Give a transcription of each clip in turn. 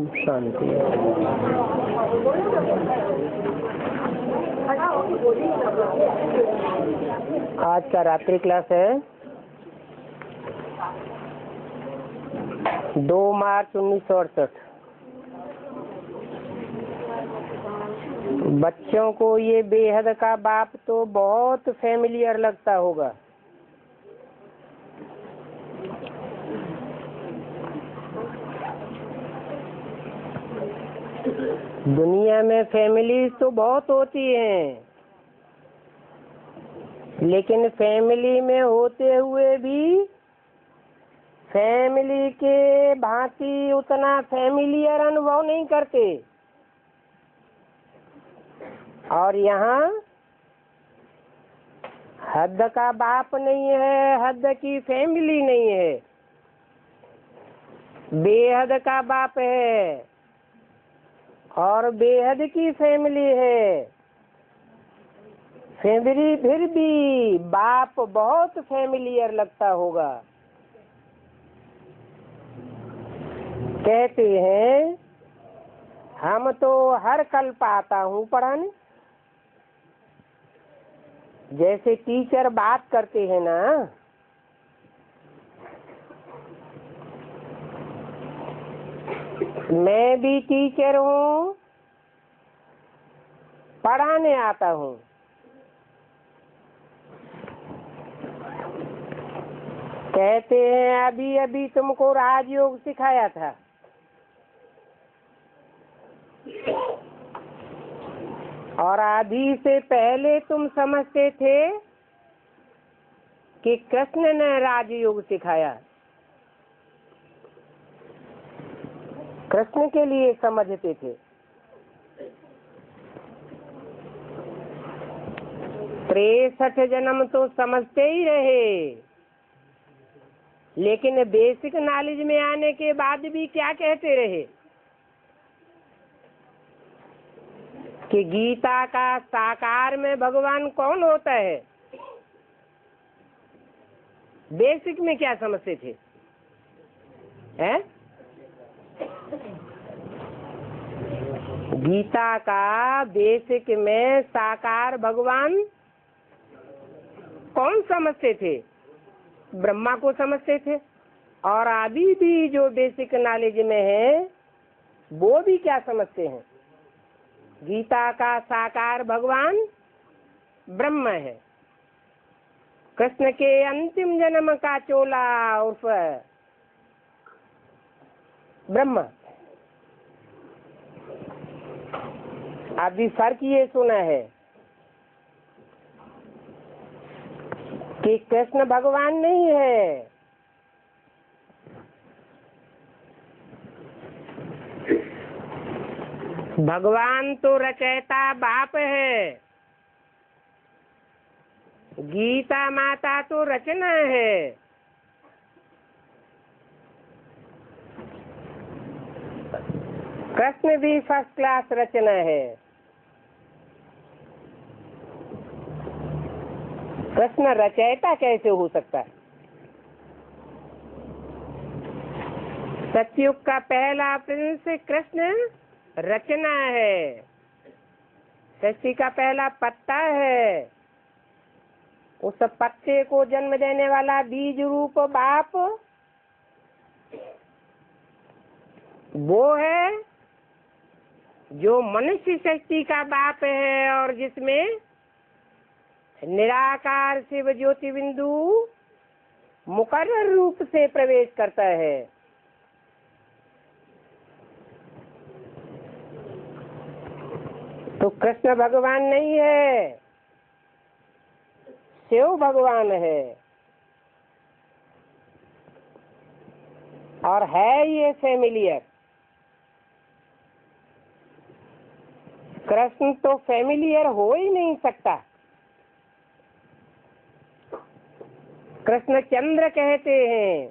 ओम शांति। आज का रात्रि क्लास है 2 मार्च 1968। बच्चों को ये बेहद का बाप तो बहुत फैमिलियर लगता होगा। दुनिया में फैमिलीज तो बहुत होती हैं, लेकिन फैमिली में होते हुए भी फैमिली के भांति उतना फैमिलियर अनुभव नहीं करते। और यहाँ हद का बाप नहीं है, हद की फैमिली नहीं है, बेहद का बाप है और बेहद की फैमिली है। फैमिली फिर भी बाप बहुत फैमिलियर लगता होगा। कहते हैं हम तो हर कल्प आता हूँ पढ़ाने। जैसे टीचर बात करते हैं ना, मैं भी टीचर हूँ, पढ़ाने आता हूँ। कहते हैं अभी अभी तुमको राजयोग सिखाया था। और अभी से पहले तुम समझते थे कि कृष्ण ने राजयोग सिखाया। कृष्ण के लिए समझते थे। 63 जन्म तो समझते ही रहे, लेकिन बेसिक नॉलेज में आने के बाद भी क्या कहते रहे कि गीता का साकार में भगवान कौन होता है। बेसिक में क्या समझते थे? हैं? गीता का बेसिक में साकार भगवान कौन समझते थे? ब्रह्मा को समझते थे। और अभी भी जो बेसिक नॉलेज में है वो भी क्या समझते हैं? गीता का साकार भगवान ब्रह्म है। कृष्ण के अंतिम जन्म का चोला उर्फ ब्रह्म। अभी फर्क ये सुना है कि कृष्ण भगवान नहीं है, भगवान तो रचयिता बाप है। गीता माता तो रचना है। कृष्ण भी फर्स्ट क्लास रचना है। कृष्ण रचयिता कैसे हो सकता है? सतयुग का पहला प्रिंस कृष्ण रचना है। सृष्टि का पहला पत्ता है। उस पत्ते को जन्म देने वाला बीज रूप बाप वो है जो मनुष्य सृष्टि का बाप है और जिसमें निराकार शिव ज्योति बिंदु मुकर्रर रूप से प्रवेश करता है। तो कृष्ण भगवान नहीं है, शिव भगवान है। और है ये फैमिलियर। कृष्ण तो फैमिलियर हो ही नहीं सकता। कृष्ण चंद्र कहते हैं।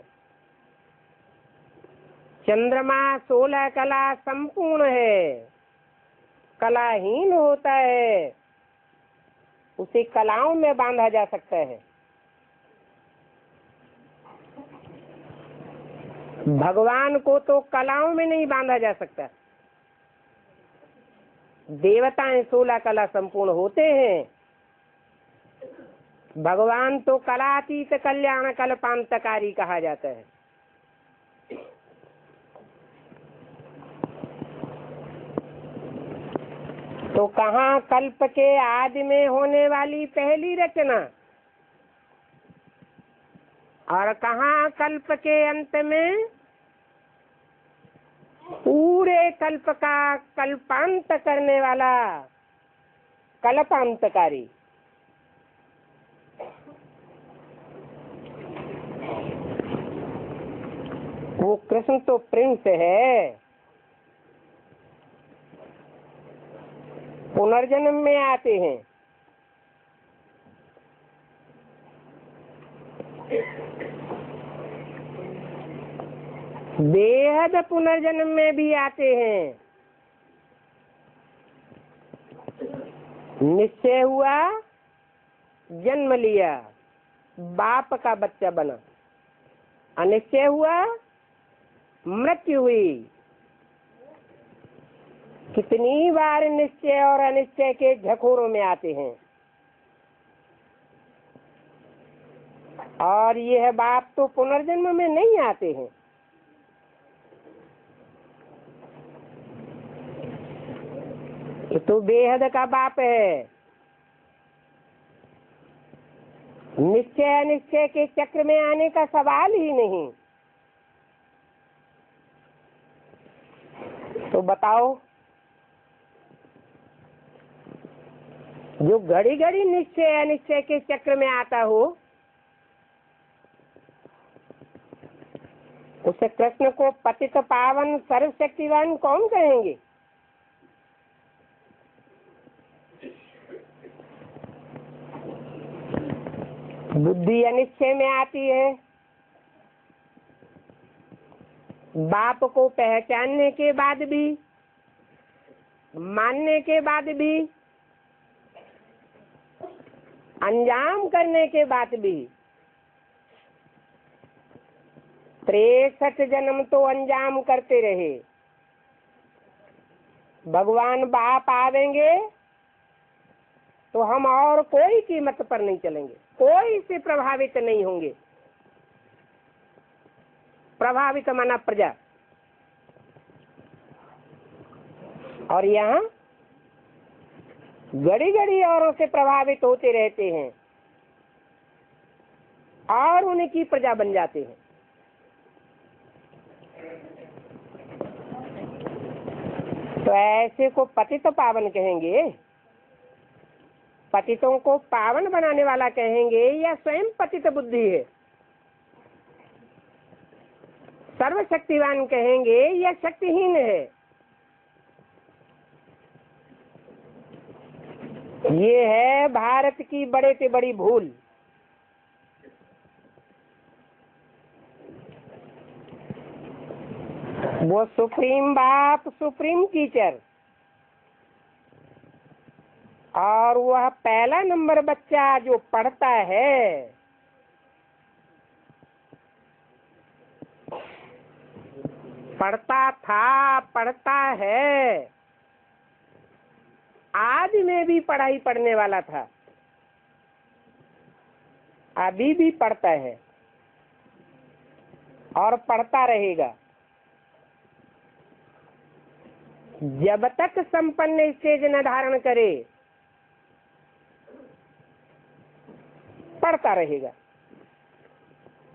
चंद्रमा 16 कला संपूर्ण है, कलाहीन होता है, उसे कलाओं में बांधा जा सकता है। भगवान को तो कलाओं में नहीं बांधा जा सकता। देवताएं 16 कला संपूर्ण होते हैं, भगवान तो कलातीत कल्याण कल्पांतकारी कहा जाता है। तो कहाँ कल्प के आदि में होने वाली पहली रचना और कहाँ कल्प के अंत में पूरे कल्प का कल्पांत करने वाला कल्पांतकारी। वो कृष्ण तो प्रिंस है, पुनर्जन्म में आते हैं। बेहद पुनर्जन्म में भी आते हैं। निश्चय हुआ, जन्म लिया, बाप का बच्चा बना। अनिश्चय हुआ, मृत्यु हुई। कितनी बार निश्चय और अनिश्चय के झकोरों में आते हैं। और यह बाप तो पुनर्जन्म में नहीं आते हैं। ये तो बेहद का बाप है। निश्चय अनिश्चय के चक्र में आने का सवाल ही नहीं। तो बताओ, जो घड़ी घड़ी निश्चय अनिश्चय के चक्र में आता हो, उसे कृष्ण को पतित पावन सर्वशक्तिवान कौन कहेंगे? बुद्धि अनिश्चय में आती है। बाप को पहचानने के बाद भी, मानने के बाद भी, अंजाम करने के बाद भी 63 जन्म तो अंजाम करते रहे। भगवान बाप आवेंगे तो हम और कोई कीमत पर नहीं चलेंगे, कोई से प्रभावित नहीं होंगे। प्रभावित माना प्रजा। और यहाँ घड़ी घड़ी औरों से प्रभावित होते रहते हैं और उनकी प्रजा बन जाते हैं। तो ऐसे को पतित पावन कहेंगे? पतितों को पावन बनाने वाला कहेंगे या स्वयं पतित बुद्धि है? सर्वशक्तिवान कहेंगे या शक्तिहीन है? ये है भारत की बड़े से बड़ी भूल। वो सुप्रीम बाप, सुप्रीम टीचर, और वह पहला नंबर बच्चा जो पढ़ता है, पढ़ता था, पढ़ता है, आदि में भी पढ़ाई पढ़ने वाला था, अभी भी पढ़ता है और पढ़ता रहेगा जब तक संपन्न स्टेज न धारण करे। पढ़ता रहेगा।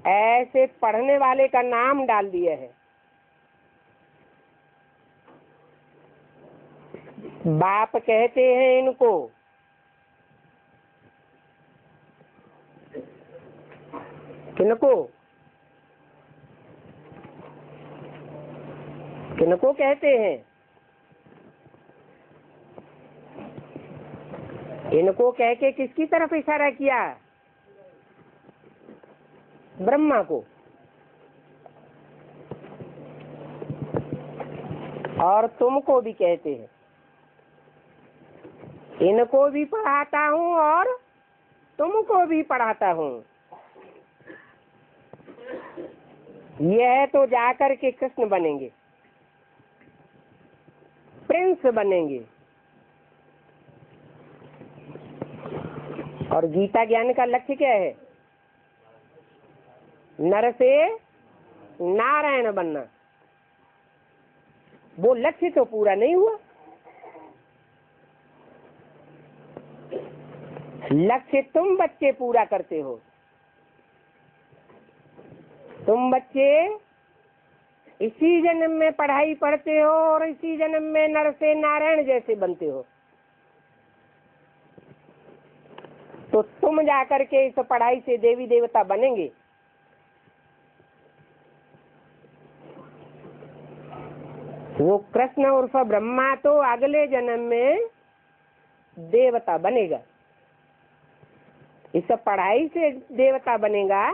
ऐसे पढ़ने वाले का नाम डाल दिया है। बाप कहते हैं इनको। किनको? किनको कहते हैं? इनको कह के किसकी तरफ इशारा किया? ब्रह्मा को। और तुमको भी कहते हैं। इनको भी पढ़ाता हूँ और तुमको भी पढ़ाता हूँ। ये है तो जाकर के कृष्ण बनेंगे, प्रिंस बनेंगे। और गीता ज्ञान का लक्ष्य क्या है? नर से नारायण बनना। वो लक्ष्य तो पूरा नहीं हुआ। लक्ष्य तुम बच्चे पूरा करते हो। तुम बच्चे इसी जन्म में पढ़ाई पढ़ते हो और इसी जन्म में नर से नारायण जैसे बनते हो। तो तुम जाकर के इस पढ़ाई से देवी देवता बनेंगे। वो कृष्ण उर्फ ब्रह्मा तो अगले जन्म में देवता बनेगा। इस पढ़ाई से देवता बनेगा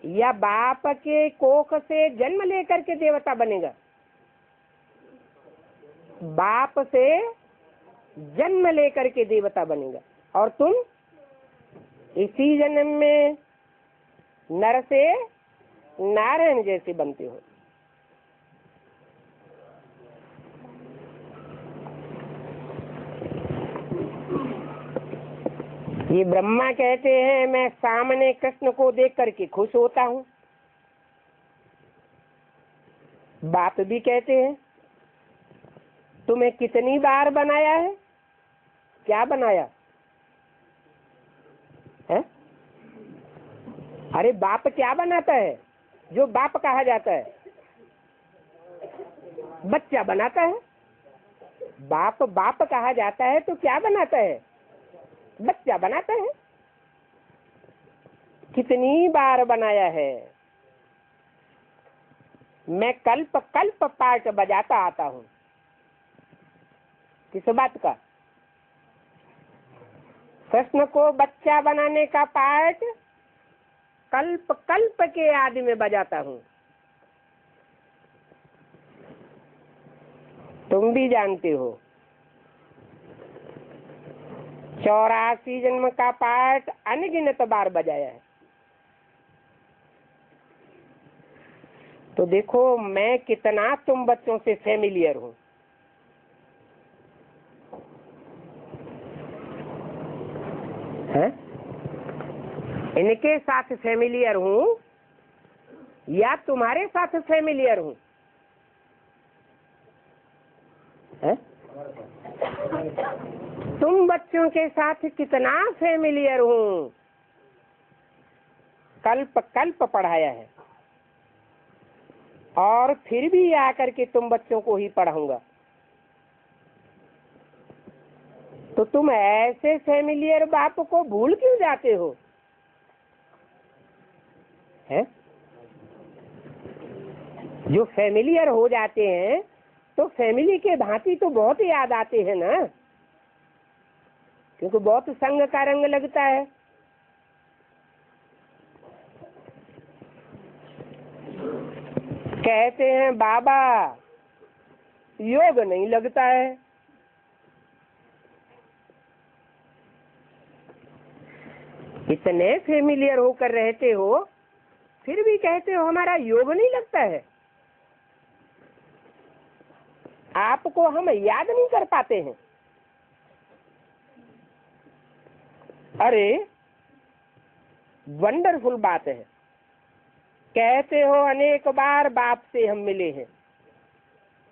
या बाप के कोख से जन्म लेकर के देवता बनेगा? बाप से जन्म लेकर के देवता बनेगा। और तुम इसी जन्म में नर से नारायण जैसे बनते हो। ये ब्रह्मा कहते हैं मैं सामने कृष्ण को देख करके खुश होता हूँ। बाप भी कहते हैं तुम्हें कितनी बार बनाया है? क्या बनाया है? अरे बाप क्या बनाता है? जो बाप कहा जाता है बच्चा बनाता है। बाप बाप कहा जाता है तो क्या बनाता है? बच्चा बनाता है। कितनी बार बनाया है? मैं कल्प कल्प पाठ बजाता आता हूँ। किस बात का? कृष्ण को बच्चा बनाने का पाठ कल्प कल्प के आदि में बजाता हूँ। तुम भी जानते हो 84 जन्म का पाठ अनगिनत बार बजाया है। तो देखो मैं कितना तुम बच्चों से फैमिलियर हूँ। इनके साथ फैमिलियर हूँ या तुम्हारे साथ फैमिलियर हूँ? तुम बच्चों के साथ कितना फैमिलियर हूँ। कल्प कल्प पढ़ाया है और फिर भी आकर के तुम बच्चों को ही पढ़ाऊंगा। तो तुम ऐसे फैमिलियर बाप को भूल क्यों जाते हो? है? जो फैमिलियर हो जाते हैं तो फैमिली के भांति तो बहुत याद आते हैं ना, क्योंकि बहुत संग का रंग लगता है। कहते हैं बाबा योग नहीं लगता है। इतने फैमिलियर होकर रहते हो फिर भी कहते हो हमारा योग नहीं लगता है। आपको हम याद नहीं कर पाते हैं। अरे वंडरफुल बात है। कहते हो अनेक बार बाप से हम मिले हैं,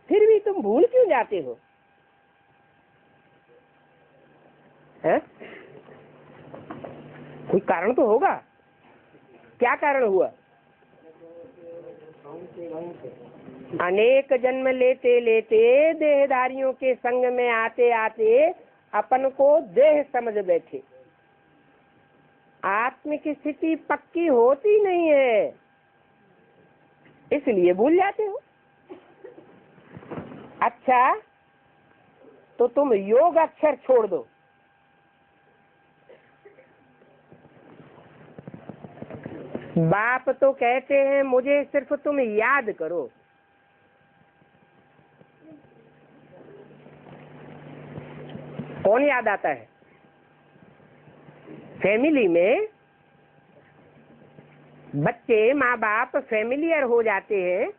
फिर भी तुम भूल क्यों जाते हो? है? कोई कारण तो होगा। क्या कारण हुआ? अनेक जन्म लेते लेते देहधारियों के संग में आते आते अपन को देह समझ बैठे। आत्म की स्थिति पक्की होती नहीं है, इसलिए भूल जाते हो। अच्छा तो तुम योग अक्षर छोड़ दो। बाप तो कहते हैं मुझे सिर्फ तुम याद करो। कौन याद आता है? फैमिली में बच्चे माँ बाप फैमिलियर हो जाते हैं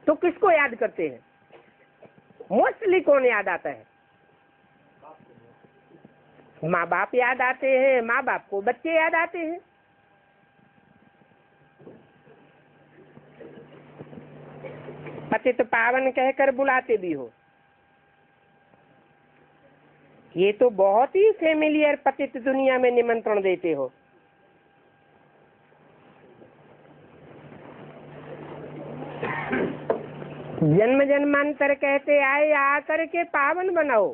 तो किसको याद करते हैं? मोस्टली कौन याद आता है? माँ बाप याद आते हैं, माँ बाप को बच्चे याद आते हैं। पतित पावन कहकर बुलाते भी हो। ये तो बहुत ही फेमिलियर पतित दुनिया में निमंत्रण देते हो। जन्म जन्मांतर कहते आए आकर के पावन बनाओ।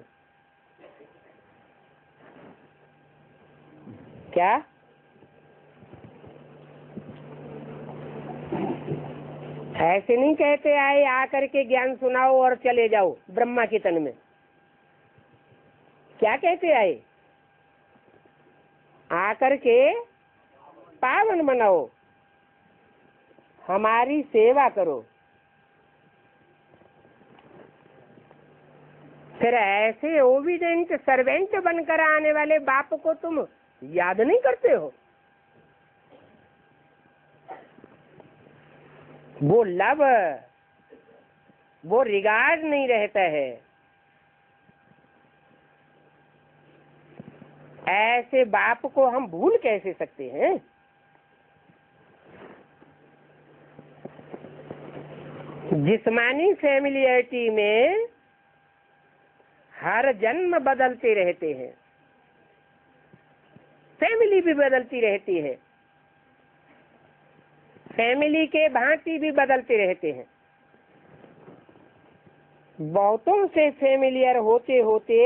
क्या ऐसे नहीं कहते आए आकर के ज्ञान सुनाओ और चले जाओ ब्रह्मा के तन में। क्या कहते आए? आकर के पावन बनाओ, हमारी सेवा करो। फिर ऐसे ओबीडेंट सर्वेंट बनकर आने वाले बाप को तुम याद नहीं करते हो? वो लव, वो रिगार्ड नहीं रहता है। ऐसे बाप को हम भूल कैसे सकते हैं? जिस्मानी फैमिलियरिटी में हर जन्म बदलते रहते हैं, फैमिली भी बदलती रहती है, फैमिली के भांति भी बदलते रहते हैं। बहुतों से फैमिलियर होते होते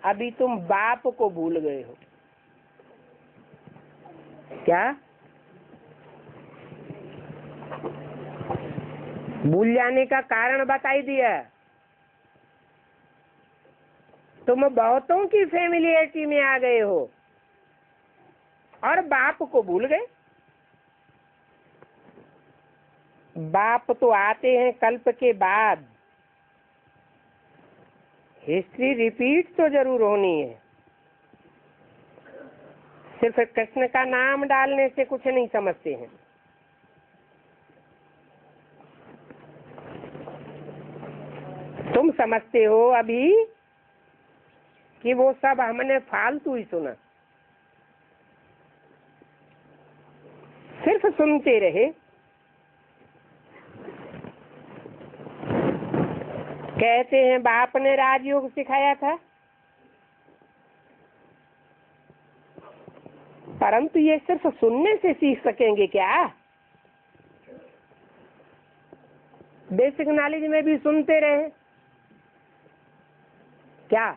अभी तुम बाप को भूल गए हो। क्या भूल जाने का कारण बताई दिया? तुम बहुतों की फैमिलियरिटी में आ गए हो और बाप को भूल गए। बाप तो आते हैं कल्प के बाद। हिस्ट्री रिपीट तो जरूर होनी है। सिर्फ कृष्ण का नाम डालने से कुछ नहीं समझते हैं। तुम समझते हो अभी कि वो सब हमने फालतू ही सुना, सिर्फ सुनते रहे। कहते हैं बाप ने राजयोग सिखाया था, परंतु ये सिर्फ सुनने से सीख सकेंगे क्या? बेसिक नॉलेज में भी सुनते रहे क्या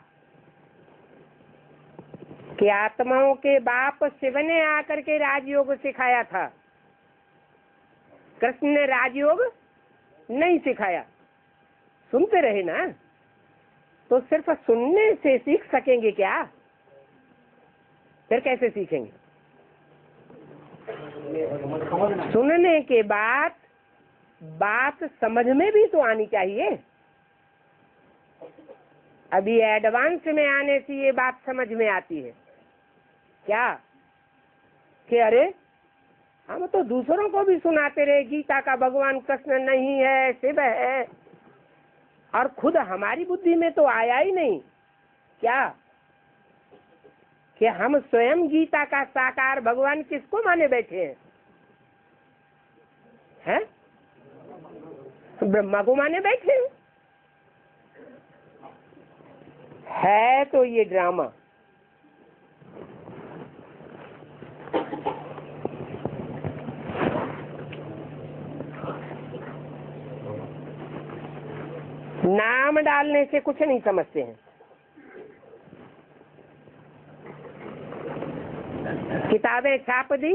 कि आत्माओं के बाप शिव ने आकर के राजयोग सिखाया था, कृष्ण ने राजयोग नहीं सिखाया। सुनते रहे ना, तो सिर्फ सुनने से सीख सकेंगे क्या? फिर कैसे सीखेंगे? सुनने के बाद बात समझ में भी तो आनी चाहिए। अभी एडवांस में आने से ये बात समझ में आती है क्या कि अरे हम तो दूसरों को भी सुनाते रहे गीता का भगवान कृष्ण नहीं है, शिव है, और खुद हमारी बुद्धि में तो आया ही नहीं क्या कि हम स्वयं गीता का साकार भगवान किसको माने बैठे हैं? ब्रह्मा को माने बैठे हैं। है तो ये ड्रामा। नाम डालने से कुछ नहीं समझते हैं। किताबें छाप दी,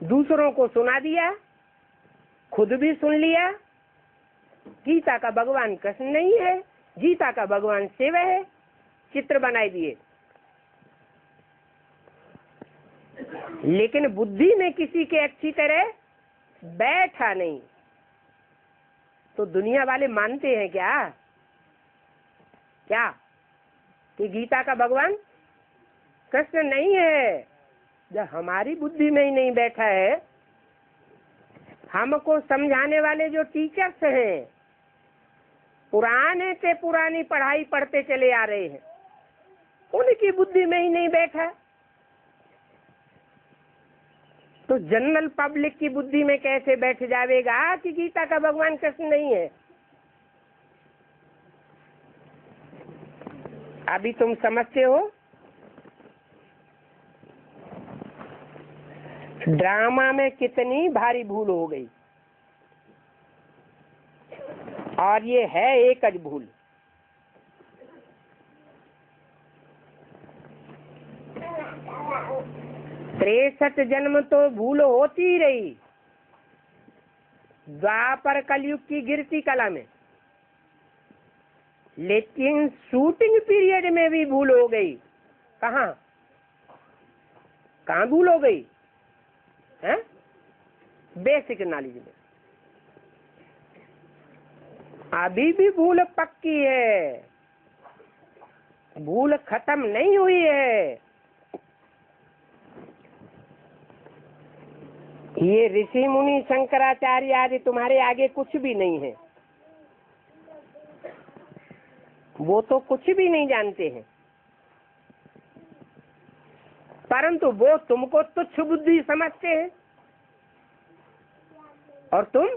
दूसरों को सुना दिया, खुद भी सुन लिया। गीता का भगवान कृष्ण नहीं है, गीता का भगवान शिव है, चित्र बनाए दिए। लेकिन बुद्धि में किसी के अच्छी तरह बैठा नहीं। तो दुनिया वाले मानते हैं क्या कि गीता का भगवान कृष्ण नहीं है। जब हमारी बुद्धि में ही नहीं बैठा है, हमको समझाने वाले जो टीचर्स हैं, पुराने से पुरानी पढ़ाई पढ़ते चले आ रहे हैं, उनकी बुद्धि में ही नहीं बैठा, तो जनरल पब्लिक की बुद्धि में कैसे बैठ जाएगा कि गीता का भगवान कृष्ण नहीं है। अभी तुम समझते हो, ड्रामा में कितनी भारी भूल हो गई, और ये है एकज भूल। तिरसठ जन्म तो भूल होती ही रही, द्वापर कलयुग की गिरती कला में, लेकिन शूटिंग पीरियड में भी भूल हो गई। कहाँ भूल हो गई है? बेसिक नॉलेज में अभी भी भूल पक्की है, भूल खत्म नहीं हुई है। ये ऋषि मुनि शंकराचार्य आदि तुम्हारे आगे कुछ भी नहीं है, वो तो कुछ भी नहीं जानते हैं, परंतु वो तुमको तुच्छ बुद्धि समझते हैं, और तुम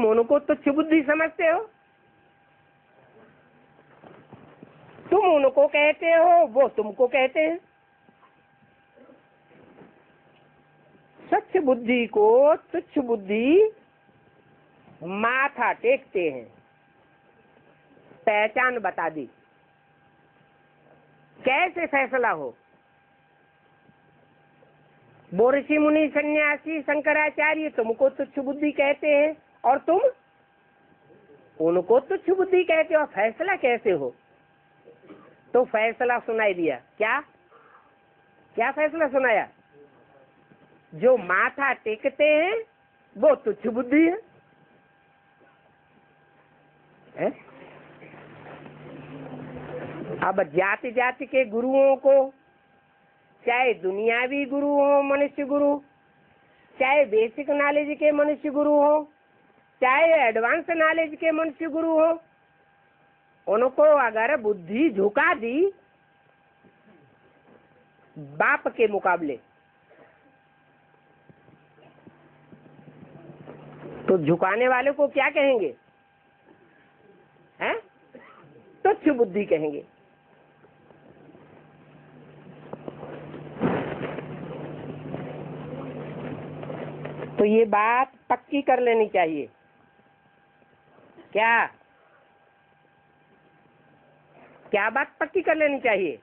उनको तुच्छ बुद्धि समझते हो। तुम उनको कहते हो, वो तुमको कहते हैं। सच्च बुद्धि को तुच्छ बुद्धि माथा टेकते हैं। पहचान बता दी, कैसे फैसला हो। वो ऋषि मुनि सन्यासी शंकराचार्य तुमको तुच्छ बुद्धि कहते हैं, और तुम उनको तुच्छ बुद्धि कहते हो। फैसला कैसे हो? तो फैसला सुनाई दिया। क्या फैसला सुनाया? जो माथा टेकते हैं वो तुच्छ बुद्धि है। अब जाति जाति के गुरुओं को, चाहे दुनियावी गुरु हो, मनुष्य गुरु, चाहे बेसिक नॉलेज के मनुष्य गुरु हो, चाहे एडवांस नॉलेज के मनुष्य गुरु हो, उनको अगर बुद्धि झुका दी बाप के मुकाबले, तो झुकाने वाले को क्या कहेंगे? हैं? तुच्छ बुद्धि कहेंगे। तो ये बात पक्की कर लेनी चाहिए। क्या बात पक्की कर लेनी चाहिए?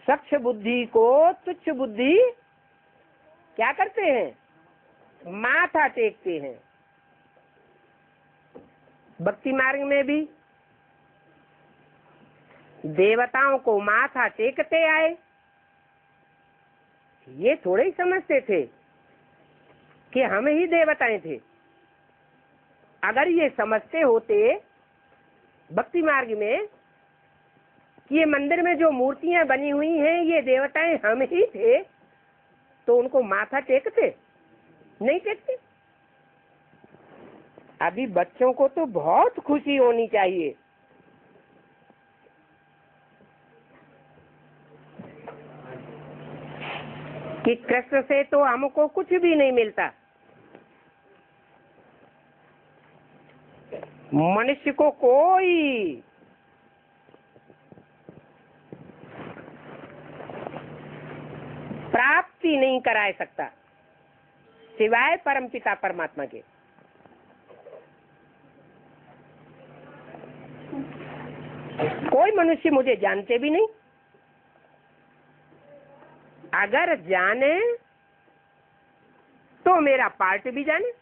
सच्च बुद्धि को तुच्छ बुद्धि क्या करते हैं? माथा टेकते हैं। भक्ति मार्ग में भी देवताओं को माथा टेकते आए। ये थोड़े ही समझते थे कि हम ही देवताएं थे। अगर ये समझते होते भक्ति मार्ग में कि ये मंदिर में जो मूर्तियां बनी हुई हैं ये देवताएं हम ही थे, तो उनको माथा टेकते? नहीं टेकते। अभी बच्चों को तो बहुत खुशी होनी चाहिए कि कृष्ण से तो हमको कुछ भी नहीं मिलता। मनुष्य को कोई प्राप्ति नहीं करा सकता सिवाय परमपिता परमात्मा के। कोई मनुष्य मुझे जानते भी नहीं, अगर जाने तो मेरा पार्ट भी जाने।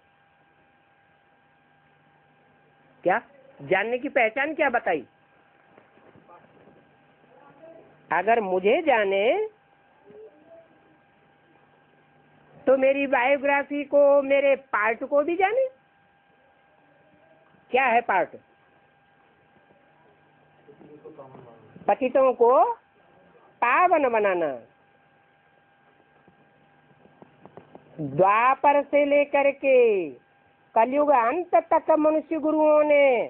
क्या जानने की पहचान क्या बताई? अगर मुझे जाने तो मेरी बायोग्राफी को, मेरे पार्ट को भी जाने। क्या है पार्ट? पतितों को पावन बनाना। द्वापर से लेकर के कलयुग अंत तक मनुष्य गुरुओं ने,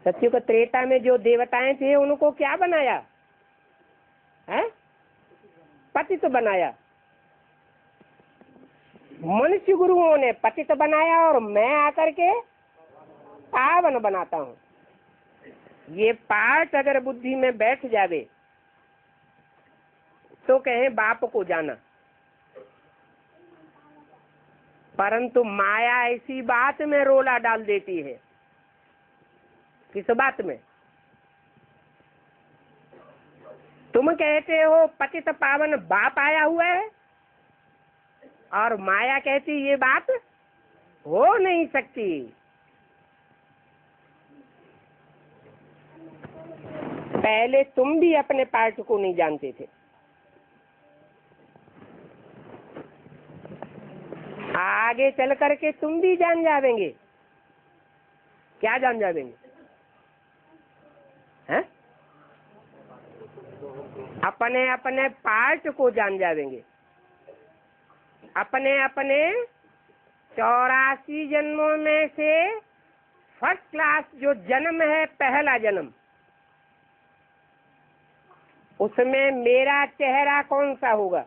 सत्युग त्रेता में जो देवताएं थे उनको क्या बनाया है? पतित बनाया। मनुष्य गुरुओं ने पतित बनाया और मैं आकर के पावन बनाता हूँ। ये पाठ अगर बुद्धि में बैठ जावे तो कहें बाप को जाना। परंतु माया ऐसी बात में रोला डाल देती है। किस बात में? तुम कहते हो पतित पावन बाप आया हुआ है और माया कहती ये बात हो नहीं सकती। पहले तुम भी अपने पार्ट को नहीं जानते थे, आगे चल करके तुम भी जान जावेंगे। क्या जान जावेंगे? हैं? अपने अपने पार्ट को जान जावेंगे। अपने अपने 84 जन्मों में से फर्स्ट क्लास जो जन्म है, पहला जन्म, उसमें मेरा चेहरा कौन सा होगा,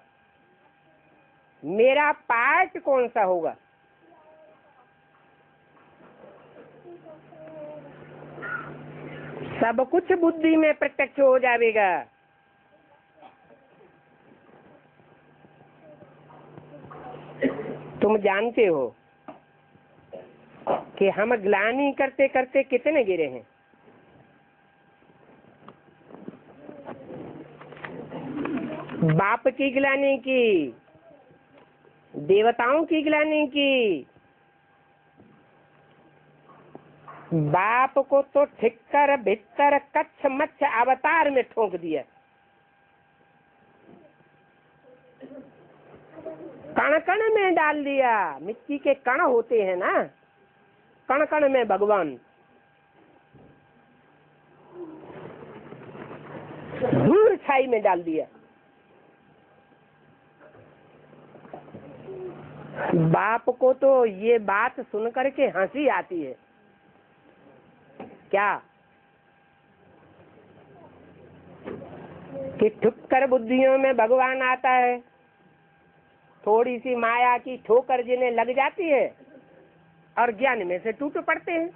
मेरा पार्ट कौन सा होगा। सब कुछ बुद्धि में प्रत्यक्ष हो जाएगा। तुम जानते हो कि हम ग्लानि करते करते कितने गिरे हैं। बाप की ग्लानि की, देवताओं की ग्लानि की। बाप को तो ठिक्कर भित्तर कच्छ मच्छ अवतार में ठोक दिया। कण कण में डाल दिया। मिट्टी के कण होते हैं ना, कण कण में भगवान। धूल छाई में डाल दिया। बाप को तो ये बात सुन करके हंसी आती है। क्या कि ठुक्कर बुद्धियों में भगवान आता है। थोड़ी सी माया की ठोकर जिन्हें लग जाती है और ज्ञान में से टूट पड़ते हैं,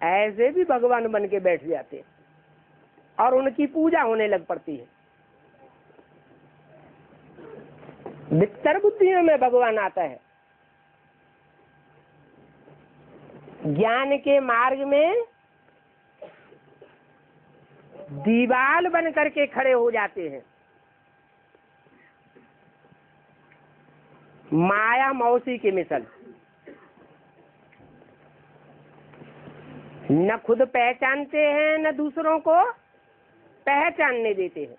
ऐसे भी भगवान बन के बैठ जाते हैं और उनकी पूजा होने लग पड़ती है। भीतर बुद्धियों में भगवान आता है। ज्ञान के मार्ग में दीवाल बन करके खड़े हो जाते हैं। माया मौसी के मिसल, न खुद पहचानते हैं न दूसरों को पहचानने देते हैं।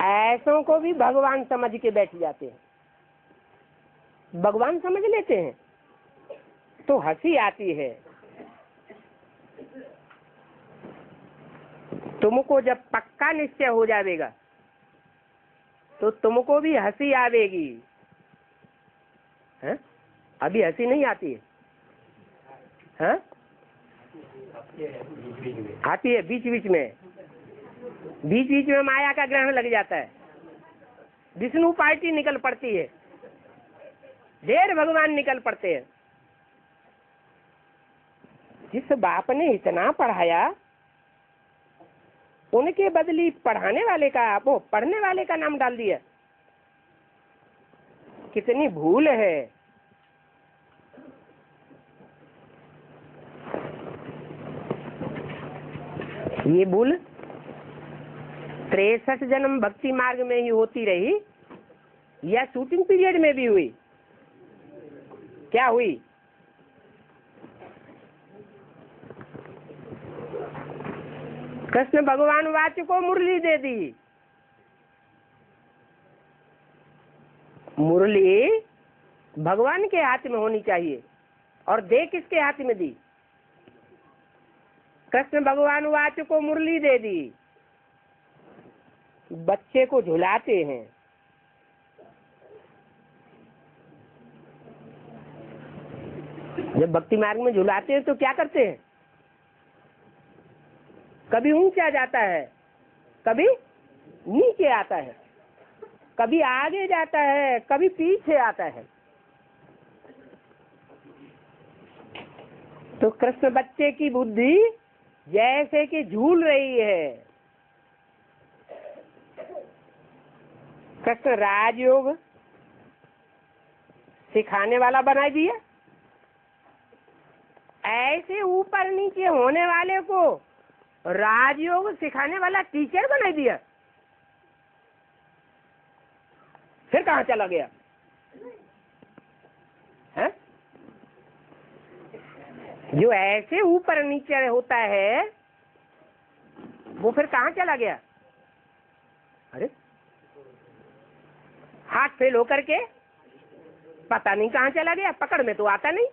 ऐसों को भी भगवान समझ के बैठ जाते हैं। भगवान समझ लेते हैं तो हंसी आती है। तुमको जब पक्का निश्चय हो जाएगा तो तुमको भी हंसी आवेगी। हैं? अभी हंसी नहीं आती है? हैं? आती है बीच बीच में। बीच बीच में माया का ग्रहण लग जाता है। विष्णु पार्टी निकल पड़ती है, ढेर भगवान निकल पड़ते हैं। जिस बाप ने इतना पढ़ाया उनके बदली पढ़ाने वाले का, वो पढ़ने वाले का नाम डाल दिया। कितनी भूल है। ये भूल 63 जन्म भक्ति मार्ग में ही होती रही या शूटिंग पीरियड में भी हुई? क्या हुई? कृष्ण भगवान वाच्य को मुरली दे दी। मुरली भगवान के हाथ में होनी चाहिए। और दे किसके हाथ में दी? कृष्ण भगवान वाच को मुरली दे दी, बच्चे को झुलाते हैं। जब भक्ति मार्ग में झुलाते हैं तो क्या करते हैं? कभी ऊंचा जाता है, कभी नीचे आता है, कभी आगे जाता है, कभी पीछे आता है। तो कृष्ण बच्चे की बुद्धि जैसे कि झूल रही है। कृष्ण राजयोग सिखाने वाला बना दिया, ऐसे ऊपर नीचे होने वाले को राजयोग सिखाने वाला टीचर बना दिया। फिर कहाँ चला गया है? जो ऐसे ऊपर नीचे होता है वो फिर कहाँ चला गया? अरे हाथ फेल होकर के पता नहीं कहाँ चला गया, पकड़ में तो आता नहीं।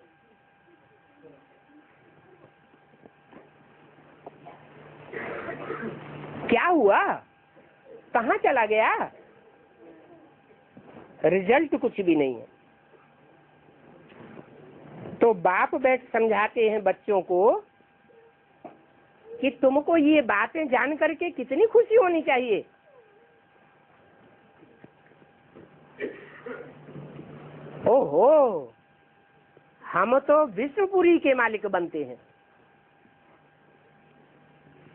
क्या हुआ, कहाँ चला गया? रिजल्ट कुछ भी नहीं है। तो बाप बैठ समझाते हैं बच्चों को कि तुमको ये बातें जान करके कितनी खुशी होनी चाहिए। ओहो, हम तो विष्णुपुरी के मालिक बनते हैं।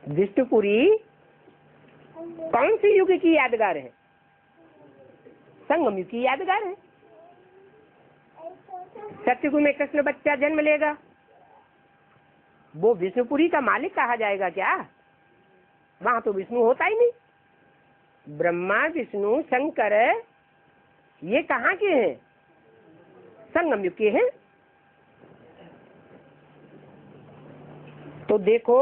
विष्णुपुरी कौन सी युग की यादगार है? संगम युग की यादगार है। सत्ययुग में कृष्ण बच्चा जन्म लेगा, वो विष्णुपुरी का मालिक कहा जाएगा क्या? वहां तो विष्णु होता ही नहीं। ब्रह्मा विष्णु शंकर ये कहाँ के हैं? संगम युग के हैं। तो देखो,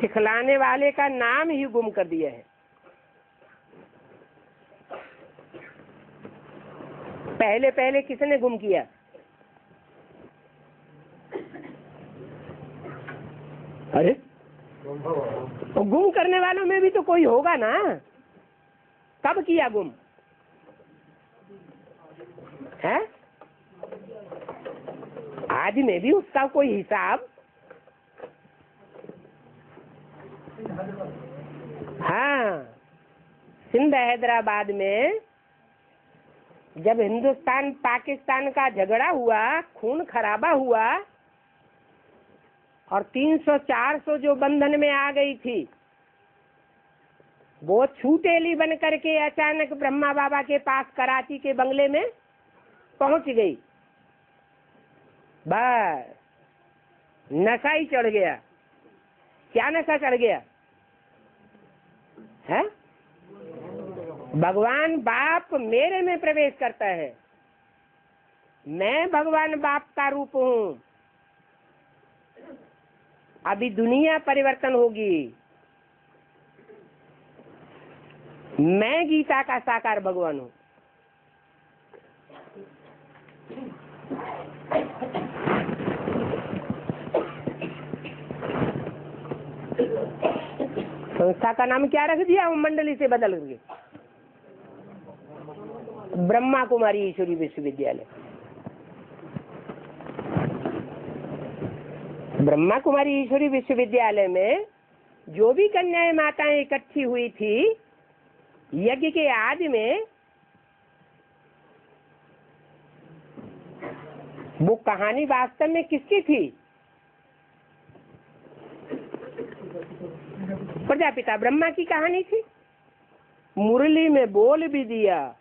सिखलाने वाले का नाम ही गुम कर दिया है। पहले पहले किसने गुम किया? अरे तो गुम करने वालों में भी तो कोई होगा ना। कब किया गुम है? आज में भी उसका कोई हिसाब? हाँ, सिंध हैदराबाद में जब हिंदुस्तान पाकिस्तान का झगड़ा हुआ, खून खराबा हुआ और 300-400 जो बंधन में आ गई थी, वो छूटेली बन करके अचानक ब्रह्मा बाबा के पास कराची के बंगले में पहुंच गई। बस नशा ही चढ़ गया। क्या नशा चढ़ गया है? भगवान बाप मेरे में प्रवेश करता है, मैं भगवान बाप का रूप हूँ। अभी दुनिया परिवर्तन होगी। मैं गीता का साकार भगवान हूँ। संस्था का नाम क्या रख दिया? मंडली से बदल करके ब्रह्मा कुमारी ईश्वरी विश्वविद्यालय। ब्रह्मा कुमारी ईश्वरी विश्वविद्यालय में जो भी कन्याएं माताएं इकट्ठी हुई थी यज्ञ के आदि में, वो कहानी वास्तव में किसकी थी? प्रजापिता ब्रह्मा की कहानी थी। मुरली में बोल भी दिया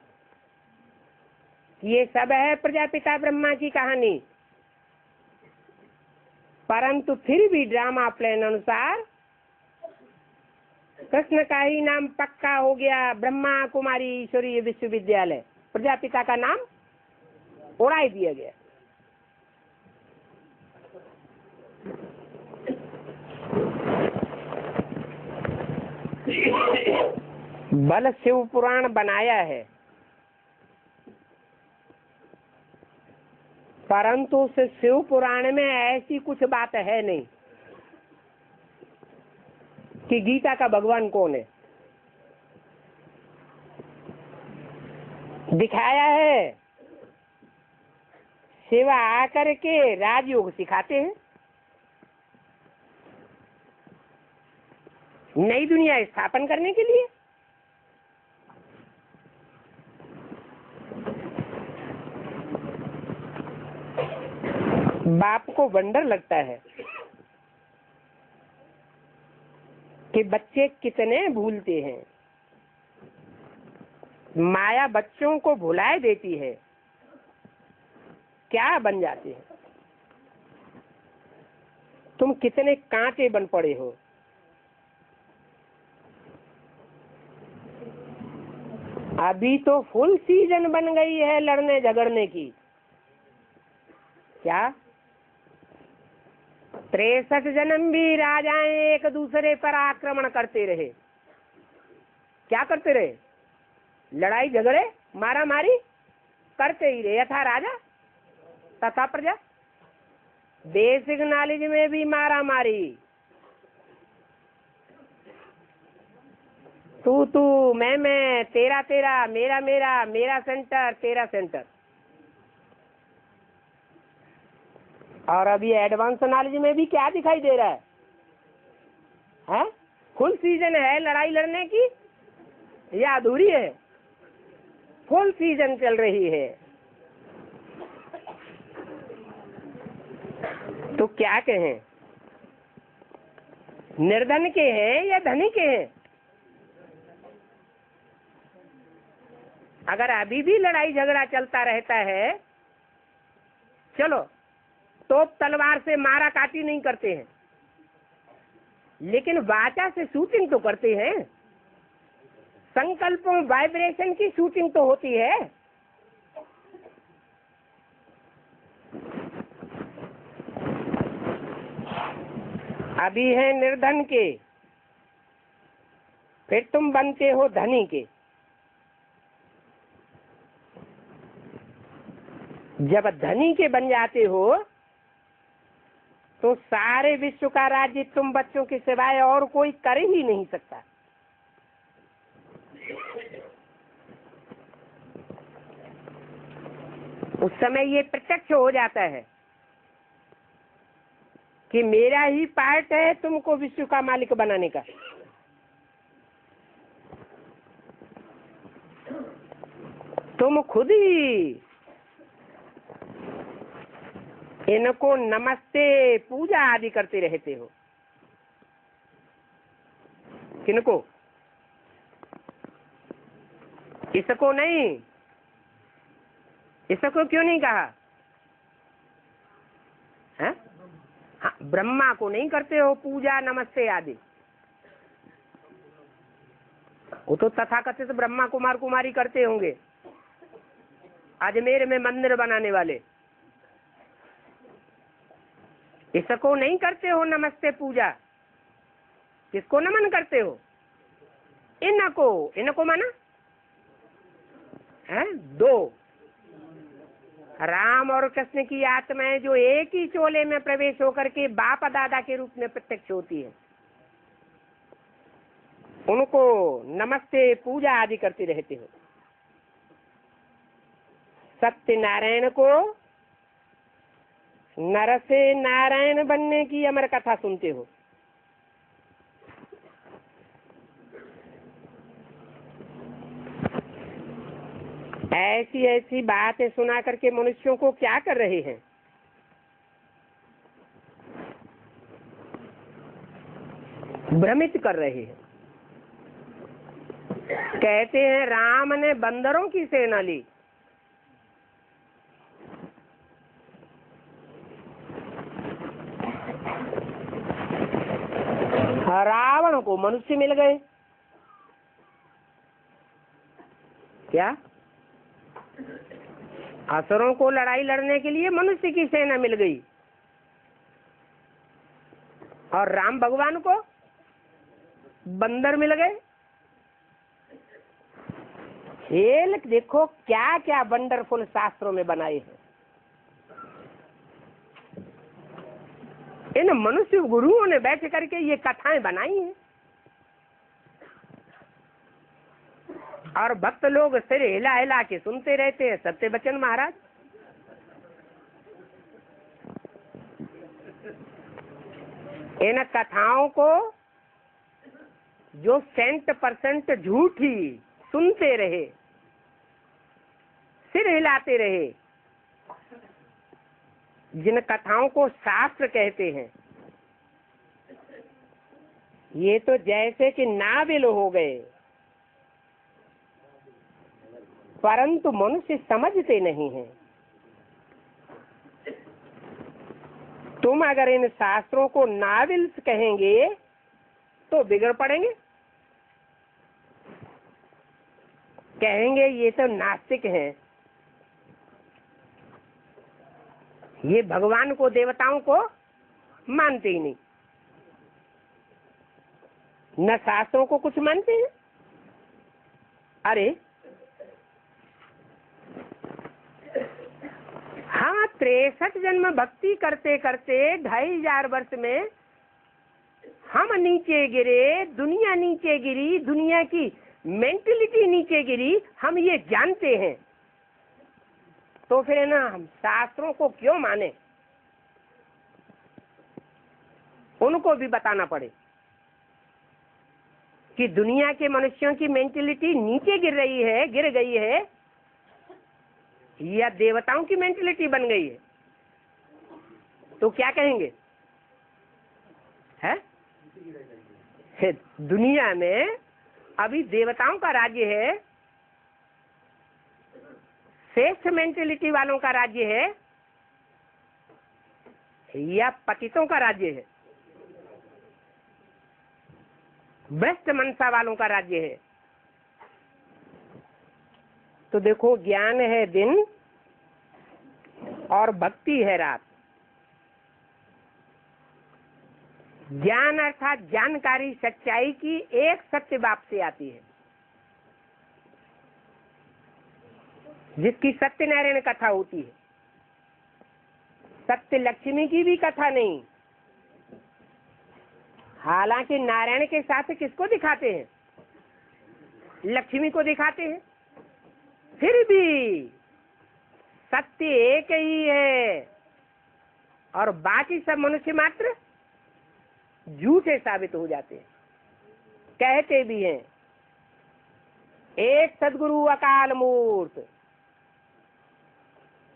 ये सब है प्रजापिता ब्रह्मा की कहानी, परंतु फिर भी ड्रामा प्लान अनुसार कृष्ण का ही नाम पक्का हो गया, ब्रह्मा कुमारी ईश्वरीय विश्वविद्यालय। प्रजापिता का नाम उड़ा दिया गया। बल शिव पुराण बनाया है, परंतु उस शिव पुराण में ऐसी कुछ बात है नहीं कि गीता का भगवान कौन है। दिखाया है शिव आकर के राजयोग सिखाते हैं, नई दुनिया स्थापन करने के लिए। बाप को वंडर लगता है कि बच्चे कितने भूलते हैं। माया बच्चों को भुलाए देती है, क्या बन जाते हैं। तुम कितने कांटे बन पड़े हो। अभी तो फुल सीजन बन गई है लड़ने झगड़ने की। क्या 63 जन्म भी राजाएं एक दूसरे पर आक्रमण करते रहे। क्या करते रहे? लड़ाई झगड़े मारा मारी करते ही रहे, यथा राजा तथा प्रजा। बेसिक नॉलेज में भी मारा मारी, तू मैं, तेरा तेरा, मेरा मेरा, मेरा सेंटर तेरा सेंटर। और अभी एडवांस नॉलेज में भी क्या दिखाई दे रहा है? हैं? फुल सीजन है लड़ाई लड़ने की या अधूरी है? फुल सीजन चल रही है। तो क्या कहें, निर्धन के हैं या धनी के हैं? अगर अभी भी लड़ाई झगड़ा चलता रहता है, चलो तो तलवार से मारा काटी नहीं करते हैं, लेकिन वाचा से शूटिंग तो करते हैं। संकल्पों वाइब्रेशन की शूटिंग तो होती है। अभी है निर्धन के, फिर तुम बनते हो धनी के। जब धनी के बन जाते हो तो सारे विश्व का राज्य तुम बच्चों के सिवाय और कोई कर ही नहीं सकता। उस समय ये प्रत्यक्ष हो जाता है कि मेरा ही पार्ट है तुमको विश्व का मालिक बनाने का। तुम खुद ही इनको नमस्ते पूजा आदि करते रहते हो। किनको? इसको नहीं। इसको क्यों नहीं कहा? है? हाँ, ब्रह्मा को नहीं करते हो पूजा नमस्ते आदि। वो तो तथाकथित ब्रह्मा कुमार कुमारी करते होंगे, अजमेर में मंदिर बनाने वाले। इसको नहीं करते हो नमस्ते पूजा। किसको नमन करते हो? इनको। इनको माना है दो, राम और कृष्ण की आत्माएं जो एक ही चोले में प्रवेश होकर के बाप दादा के रूप में प्रत्यक्ष होती है, उनको नमस्ते पूजा आदि करते रहते हो। सत्य नारायण को नर से नारायण बनने की अमर कथा सुनते हो। ऐसी ऐसी बातें सुना करके मनुष्यों को क्या कर रहे हैं? भ्रमित कर रहे हैं। कहते हैं राम ने बंदरों की सेना ली। रावण को मनुष्य मिल गए। क्या? असुरों को लड़ाई लड़ने के लिए मनुष्य की सेना मिल गई और राम भगवान को बंदर मिल गए। खेल देखो क्या क्या वंडरफुल शास्त्रों में बनाए हैं। इन मनुष्य गुरुओं ने बैठ करके ये कथाएं बनाई हैं और भक्त लोग सिर हिला हिला के सुनते रहते हैं। सत्य बचन महाराज इन कथाओं को जो 100% झूठी सुनते रहे, सिर हिलाते रहे, जिन कथाओं को शास्त्र कहते हैं, ये तो जैसे कि नाबिल हो गए, परंतु मनुष्य समझते नहीं हैं। तुम अगर इन शास्त्रों को नाबिल कहेंगे तो बिगड़ पड़ेंगे। कहेंगे ये तो नास्तिक हैं, ये भगवान को देवताओं को मानते ही नहीं, न शास्त्रों को कुछ मानते हैं। अरे हाँ, 63 जन्म भक्ति करते करते 2500 वर्ष में हम नीचे गिरे, दुनिया नीचे गिरी, दुनिया की मेंटलिटी नीचे गिरी, हम ये जानते हैं, तो फिर ना हम शास्त्रों को क्यों माने? उनको भी बताना पड़े कि दुनिया के मनुष्यों की मेंटलिटी नीचे गिर रही है, गिर गई है, या देवताओं की मेंटलिटी बन गई है, तो क्या कहेंगे? है दुनिया में अभी देवताओं का राज्य है, श्रेष्ठ मेंटलिटी वालों का राज्य है, या पतितों का राज्य है, भ्रष्ट मनसा वालों का राज्य है? तो देखो, ज्ञान है दिन और भक्ति है रात। ज्ञान अर्थात जानकारी सच्चाई की एक सत्य बाप से आती है, जिसकी सत्यनारायण कथा होती है। सत्य लक्ष्मी की भी कथा नहीं। हालांकि नारायण के साथ किसको दिखाते हैं? लक्ष्मी को दिखाते हैं। फिर भी सत्य एक ही है और बाकी सब मनुष्य मात्र झूठे साबित हो जाते हैं। कहते भी हैं एक सदगुरु अकाल मूर्त।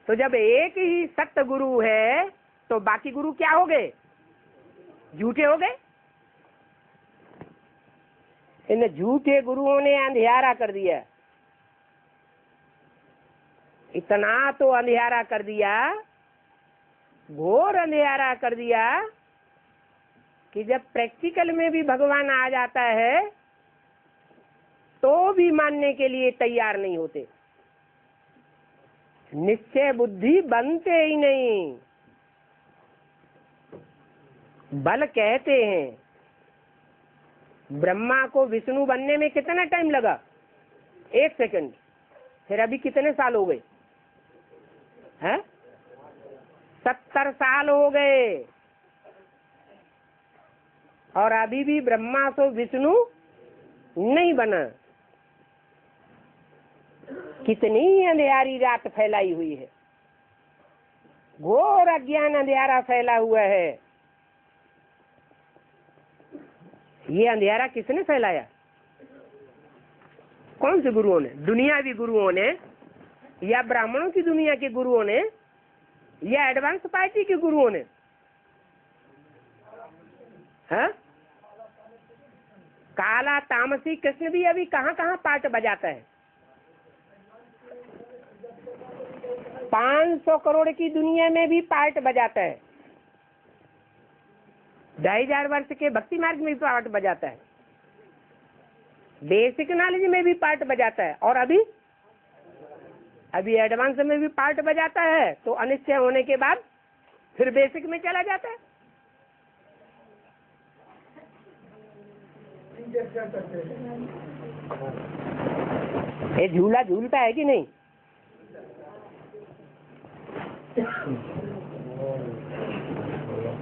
तो जब एक ही सत्य गुरु है तो बाकी गुरु क्या हो गए? झूठे हो गए। इन झूठे गुरुओं ने अंधियारा कर दिया। इतना तो अंधियारा कर दिया, घोर अंधियारा कर दिया, कि जब प्रैक्टिकल में भी भगवान आ जाता है तो भी मानने के लिए तैयार नहीं होते। निश्चय बुद्धि बनते ही नहीं। बल कहते हैं ब्रह्मा को विष्णु बनने में कितना टाइम लगा? 1 सेकंड। फिर अभी कितने साल हो गए हैं? 70 साल हो गए और अभी भी ब्रह्मा से विष्णु नहीं बना। कितनी अंधेरी रात फैलाई हुई है, घोर अज्ञान अंधेरा फैला हुआ है। ये अंधेरा किसने फैलाया? कौन से गुरुओं ने? दुनियावी गुरुओं ने, या ब्राह्मणों की दुनिया के गुरुओं ने, या एडवांस पार्टी के गुरुओं ने? हाँ? काला तामसी कृष्ण भी अभी कहाँ कहाँ पार्ट बजाता है। 500 करोड़ की दुनिया में भी पार्ट बजाता है। 2500 वर्ष के भक्ति मार्ग में भी पार्ट बजाता है, बेसिक नॉलेज में भी पार्ट बजाता है, और अभी एडवांस में भी पार्ट बजाता है। तो अनिश्चय होने के बाद फिर बेसिक में चला जाता है। ये झूला झूलता है कि नहीं?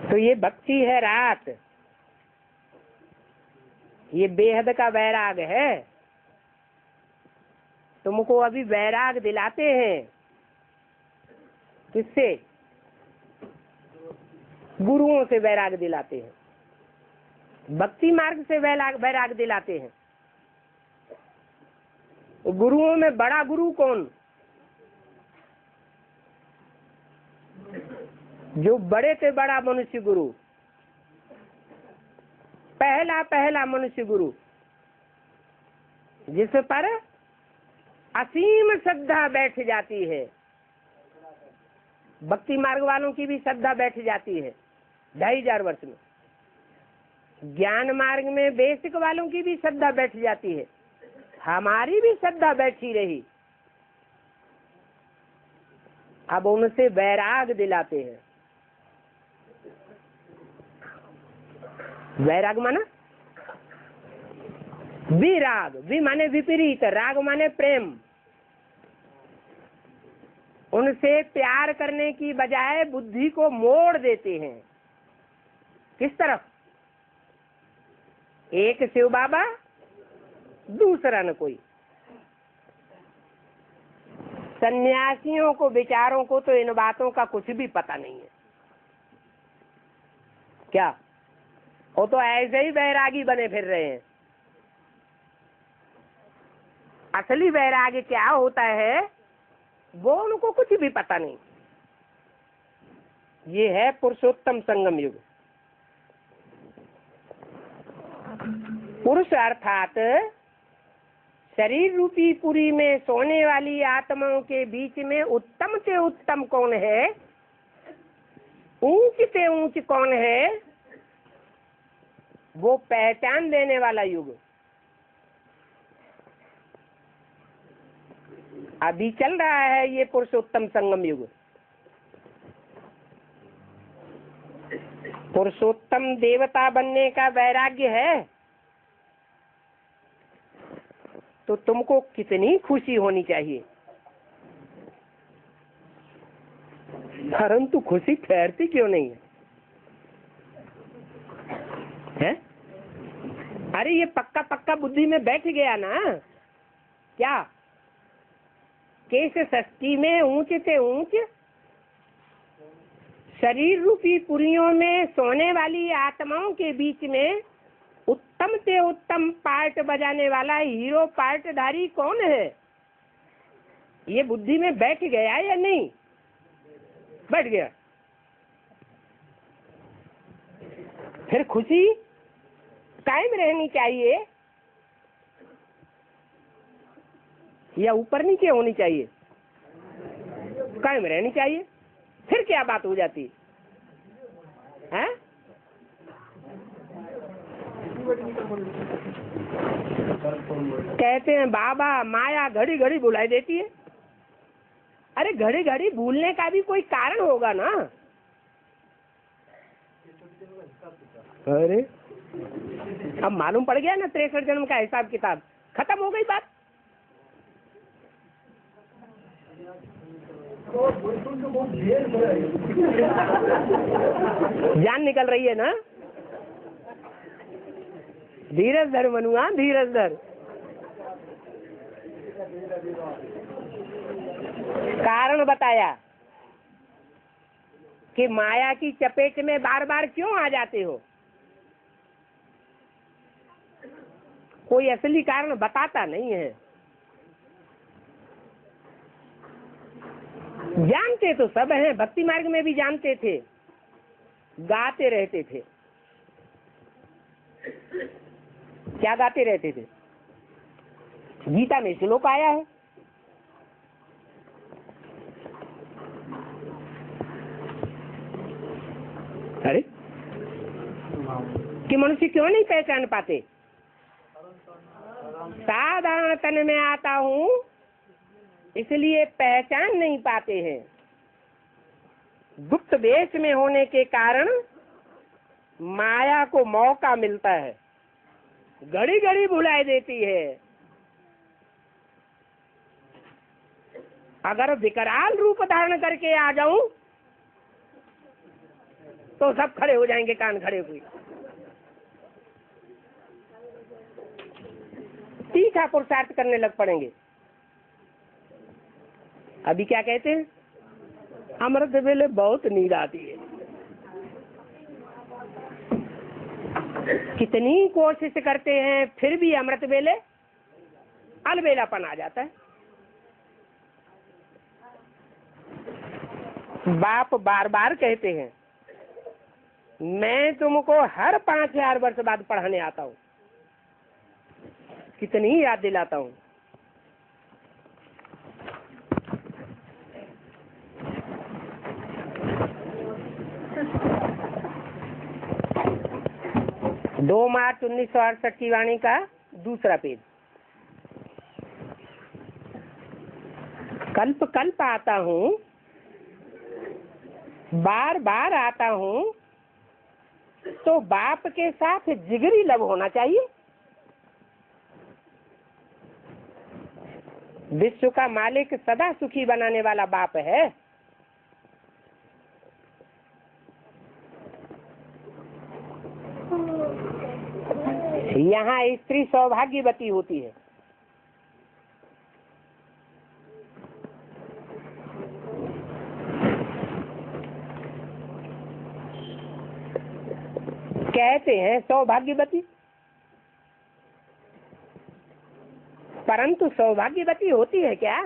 तो ये भक्ति है रात, ये बेहद का वैराग है। तुमको अभी वैराग दिलाते हैं, किससे? गुरुओं से वैराग दिलाते हैं, भक्ति मार्ग से वैराग दिलाते हैं। गुरुओं में बड़ा गुरु कौन? जो बड़े से बड़ा मनुष्य गुरु, पहला मनुष्य गुरु, जिस पर असीम श्रद्धा बैठ जाती है। भक्ति मार्ग वालों की भी श्रद्धा बैठ जाती है 2500 वर्ष में। ज्ञान मार्ग में बेसिक वालों की भी श्रद्धा बैठ जाती है, हमारी भी श्रद्धा बैठी रही। अब उनसे वैराग दिलाते हैं। वैराग माना विराग, वि माने विपरीत, राग माने प्रेम। उनसे प्यार करने की बजाय बुद्धि को मोड़ देते हैं। किस तरफ? एक शिव बाबा, दूसरा न कोई। सन्यासियों को बेचारों को तो इन बातों का कुछ भी पता नहीं है। क्या वो तो ऐसे ही वैरागी बने फिर रहे हैं। असली वैराग्य क्या होता है वो उनको कुछ भी पता नहीं। ये है पुरुषोत्तम संगम युग। पुरुष अर्थात शरीर रूपी पुरी में सोने वाली आत्माओं के बीच में उत्तम से उत्तम कौन है, ऊंच से ऊंच कौन है, वो पहचान देने वाला युग अभी चल रहा है। ये पुरुषोत्तम संगम युग। पुरुषोत्तम देवता बनने का वैराग्य है तो तुमको कितनी खुशी होनी चाहिए, परंतु खुशी ठहरती क्यों नहीं है? अरे ये पक्का पक्का बुद्धि में बैठ गया ना। क्या केस षष्ठी में ऊंच से ऊंच शरीर रूपी पुरियों में सोने वाली आत्माओं के बीच में उत्तम से उत्तम पार्ट बजाने वाला हीरो पार्टधारी कौन है? ये बुद्धि में बैठ गया या नहीं? बैठ गया। फिर खुशी कायम रहनी चाहिए या ऊपर नीचे होनी चाहिए? कायम रहनी चाहिए। फिर क्या बात हो जाती है? कहते हैं बाबा माया घड़ी घड़ी बुलाई देती है। अरे घड़ी घड़ी भूलने का भी कोई कारण होगा ना। अरे अब मालूम पड़ गया ना 63 जन्म का हिसाब किताब, खत्म हो गई बात। जान निकल रही है ना। धीरज धर मनुआ, धीरज धर। कारण बताया कि माया की चपेट में बार बार क्यों आ जाते हो। कोई असली कारण बताता नहीं है। जानते तो सब हैं, भक्ति मार्ग में भी जानते थे, गाते रहते थे। क्या गाते रहते थे? गीता में श्लोक आया है, अरे कि मनुष्य क्यों नहीं पहचान पाते? साधारण तन में आता हूँ इसलिए पहचान नहीं पाते हैं। गुप्त वेश में होने के कारण माया को मौका मिलता है, घड़ी घड़ी भुलाई देती है। अगर विकराल रूप धारण करके आ जाऊं तो सब खड़े हो जाएंगे, कान खड़े हुए। तीखा पुरुषार्थ करने लग पड़ेंगे। अभी क्या कहते हैं, अमृत वेले बहुत नींद आती है, कितनी कोशिश करते हैं फिर भी अमृत वेले अलबेलापन आ जाता है। बाप बार बार कहते हैं मैं तुमको हर 5000 वर्ष बाद पढ़ाने आता हूँ, कितनी याद दिलाता हूँ। दो मार्च 1968 की वाणी का दूसरा पेज। कल्प कल्प आता हूँ, बार बार आता हूँ, तो बाप के साथ जिगरी लब होना चाहिए। विश्व का मालिक सदा सुखी बनाने वाला बाप है। यहाँ स्त्री सौभाग्यवती होती है। कहते हैं सौभाग्यवती, परंतु सौभाग्यवती होती है क्या?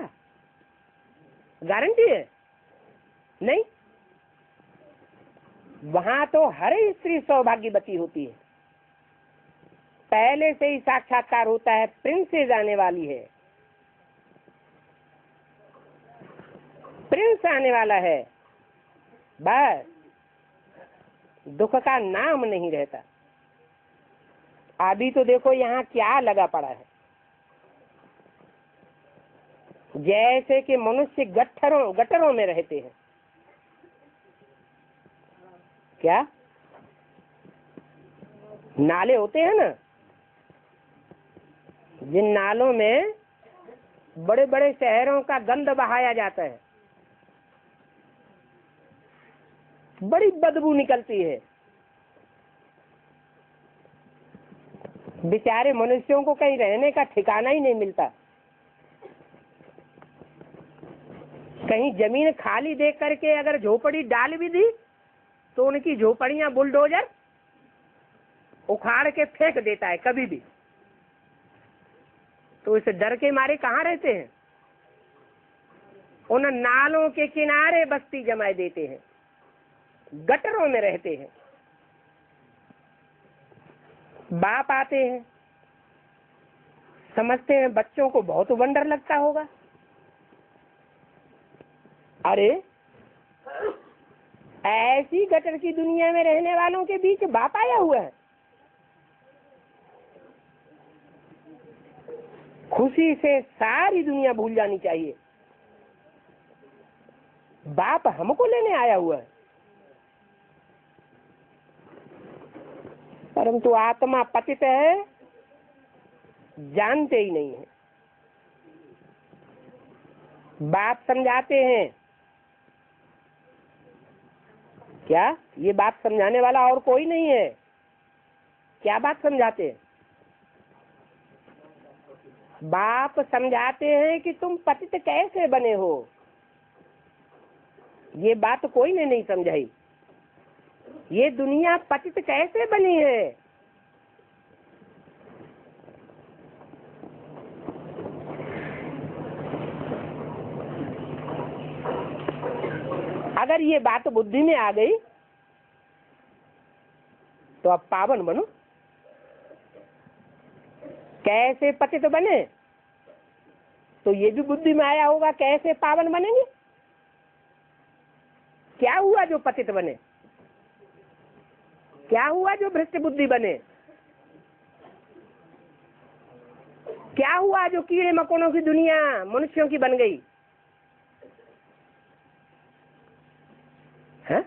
गारंटी है? नहीं। वहां तो हर स्त्री सौभाग्यवती होती है, पहले से ही साक्षात्कार होता है, प्रिंसेस आने वाली है, प्रिंस आने वाला है, बस दुख का नाम नहीं रहता। अभी तो देखो यहाँ क्या लगा पड़ा है, जैसे कि मनुष्य गटरों में रहते हैं। क्या नाले होते हैं ना, जिन नालों में बड़े बड़े शहरों का गंद बहाया जाता है, बड़ी बदबू निकलती है। बेचारे मनुष्यों को कहीं रहने का ठिकाना ही नहीं मिलता। कहीं जमीन खाली देख करके अगर झोपड़ी डाल भी दी तो उनकी झोपड़ियां बुलडोजर उखाड़ के फेंक देता है कभी भी। तो इस डर के मारे कहाँ रहते हैं, उन नालों के किनारे बस्ती जमाए देते हैं, गटरों में रहते हैं। बाप आते हैं, समझते हैं बच्चों को बहुत वंडर लगता होगा, अरे ऐसी गटर की दुनिया में रहने वालों के बीच बाप आया हुआ है। खुशी से सारी दुनिया भूल जानी चाहिए, बाप हमको लेने आया हुआ है। परंतु आत्मा पतित है, जानते ही नहीं है। बात समझाते हैं, क्या ये बात समझाने वाला और कोई नहीं है? क्या बात समझाते हैं? बाप समझाते हैं कि तुम पतित कैसे बने हो। ये बात कोई ने नहीं समझाई, ये दुनिया पतित कैसे बनी है। अगर ये बात बुद्धि में आ गई तो अब पावन बनो। कैसे पतित बने, तो ये भी बुद्धि में आया होगा, कैसे पावन बनेंगे। क्या हुआ जो पतित बने, क्या हुआ जो भ्रष्ट बुद्धि बने, क्या हुआ जो कीड़े मकोड़ों की दुनिया मनुष्यों की बन गई है?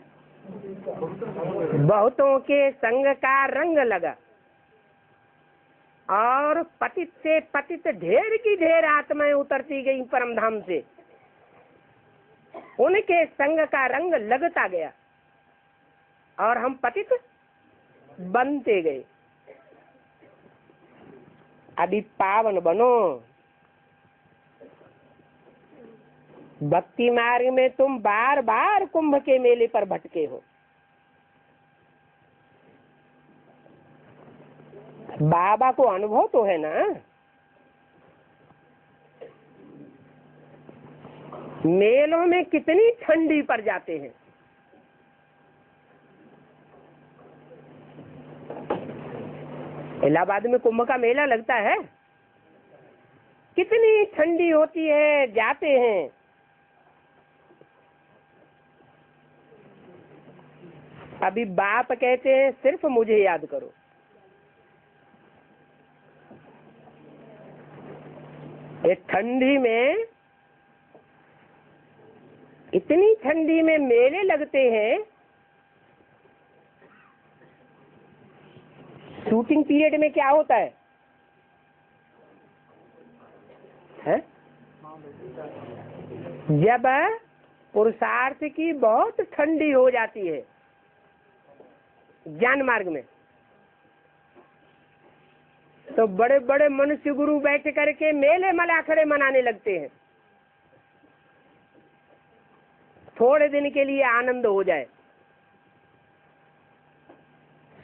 बहुतों के संग का रंग लगा और पतित से पतित ढेर की ढेर आत्माएं उतरती गई परम धाम से, उनके संग का रंग लगता गया। और हम पतित बनते गए। अभी पावन बनो। भक्ति मार्ग में तुम बार बार कुंभ के मेले पर भटके हो। बाबा को अनुभव तो है ना। मेलों में कितनी ठंडी पड़ जाते हैं। इलाहाबाद में कुंभ का मेला लगता है, कितनी ठंडी होती है, जाते हैं। अभी बाप कहते हैं सिर्फ मुझे याद करो। एक ठंडी में, इतनी ठंडी में मेले लगते हैं। शूटिंग पीरियड में क्या होता है? जब पुरुषार्थ की बहुत ठंडी हो जाती है ज्ञान मार्ग में, तो बड़े बड़े मनुष्य गुरु बैठ करके मेले मलाखड़े मनाने लगते हैं, थोड़े दिन के लिए आनंद हो जाए।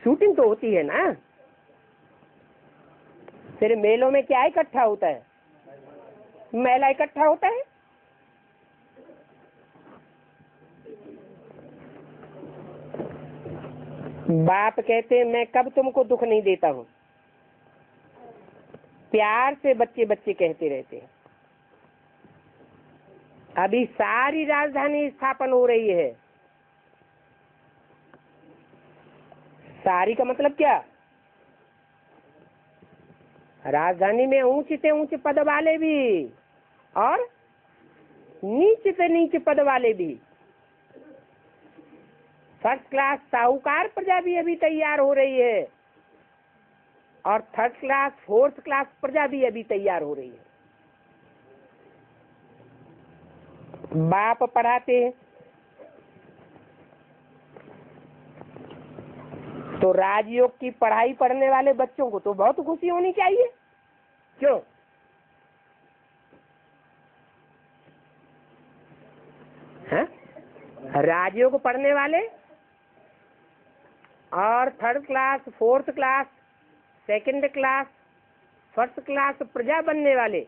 शूटिंग तो होती है ना। फिर मेलों में क्या इकट्ठा होता है? मेला इकट्ठा होता है। बाप कहते हैं मैं कब तुमको दुख नहीं देता हूं। प्यार से बच्चे बच्चे कहते रहते हैं। अभी सारी राजधानी स्थापन हो रही है। सारी का मतलब क्या? राजधानी में ऊंचे से ऊंचे पद वाले भी और नीचे से नीचे पद वाले भी। फर्स्ट क्लास साहूकार प्रजा भी अभी तैयार हो रही है और थर्ड क्लास फोर्थ क्लास प्रजा भी अभी तैयार हो रही है। बाप पढ़ाते हैं तो राजयोग की पढ़ाई पढ़ने वाले बच्चों को तो बहुत खुशी होनी चाहिए। क्यों? है? राजयोग पढ़ने वाले और third class, fourth class, second class, first class प्रजा बनने वाले,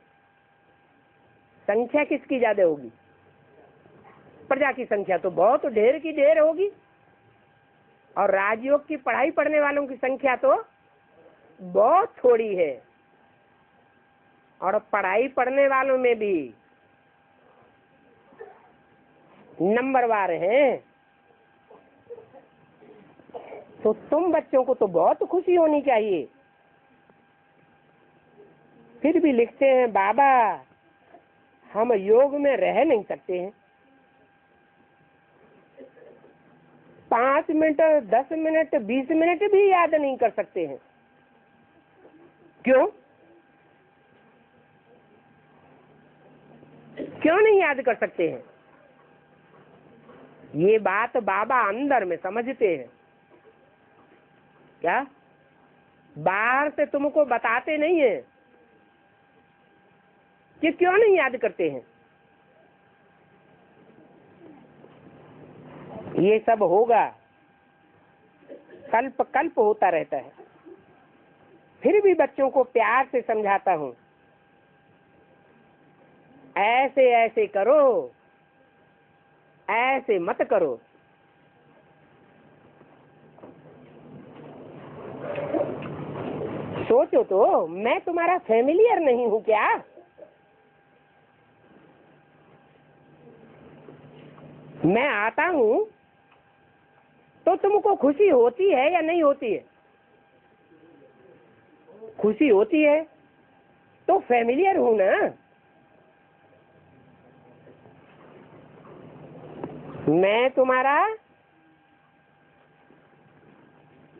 संख्या किसकी ज्यादा होगी? प्रजा की संख्या तो बहुत ढेर की ढेर होगी और राजयोग की पढ़ाई पढ़ने वालों की संख्या तो बहुत थोड़ी है। और पढ़ाई पढ़ने वालों में भी नंबरवार हैं। तो तुम बच्चों को तो बहुत खुशी होनी चाहिए। फिर भी लिखते हैं बाबा हम योग में रह नहीं सकते हैं। 5 मिनट, 10 मिनट, 20 मिनट भी याद नहीं कर सकते हैं। क्यों? क्यों नहीं याद कर सकते हैं? ये बात बाबा अंदर में समझते हैं। क्या? बाहर से तुमको बताते नहीं है कि क्यों नहीं याद करते हैं। ये सब होगा, कल्प कल्प होता रहता है। फिर भी बच्चों को प्यार से समझाता हूं, ऐसे ऐसे करो, ऐसे मत करो। सोचो तो, मैं तुम्हारा फैमिलियर नहीं हूं क्या? मैं आता हूं तो तुमको खुशी होती है या नहीं होती है? खुशी होती है तो फैमिलियर हूं ना। मैं तुम्हारा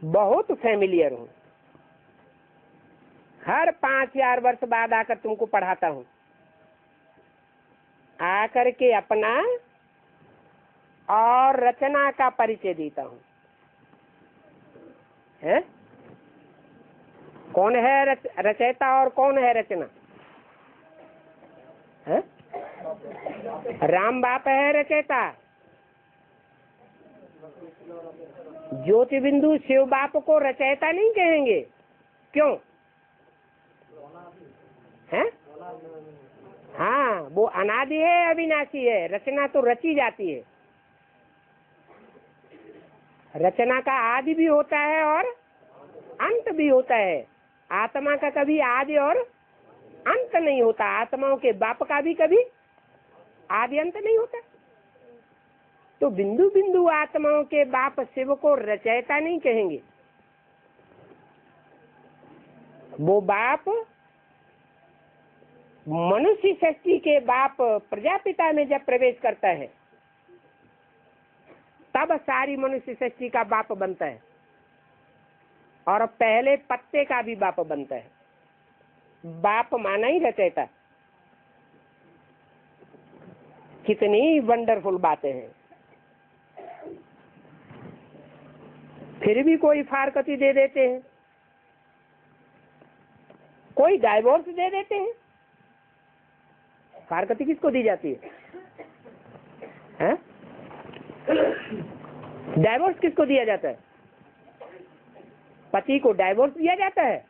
बहुत फैमिलियर हूं। हर 5000 वर्ष बाद आकर तुमको पढ़ाता हूं, आकर के अपना और रचना का परिचय देता हूं। है? कौन है रचयिता और कौन है रचना? है? राम बाप है रचयिता, ज्योति बिंदु शिव बाप को रचयिता नहीं कहेंगे। क्यों? है? हाँ, वो अनादि है, अविनाशी है। रचना तो रची जाती है। रचना का आदि भी होता है और अंत भी होता है। आत्मा का कभी आदि और अंत नहीं होता। आत्माओं के बाप का भी कभी आदि अंत नहीं होता। तो बिंदु बिंदु आत्माओं के बाप शिव को रचयिता नहीं कहेंगे। वो बाप मनुष्य सृष्टि के बाप प्रजापिता में जब प्रवेश करता है तब सारी मनुष्य सृष्टि का बाप बनता है और पहले पत्ते का भी बाप बनता है। बाप माना ही रचयिता। कितनी वंडरफुल बातें हैं। फिर भी कोई फारकती दे देते हैं, कोई डाइवोर्स दे देते हैं। फारकती किसको दी जाती है? हैं? डाइवोर्स किसको दिया जाता है? पति को डाइवोर्स दिया जाता है।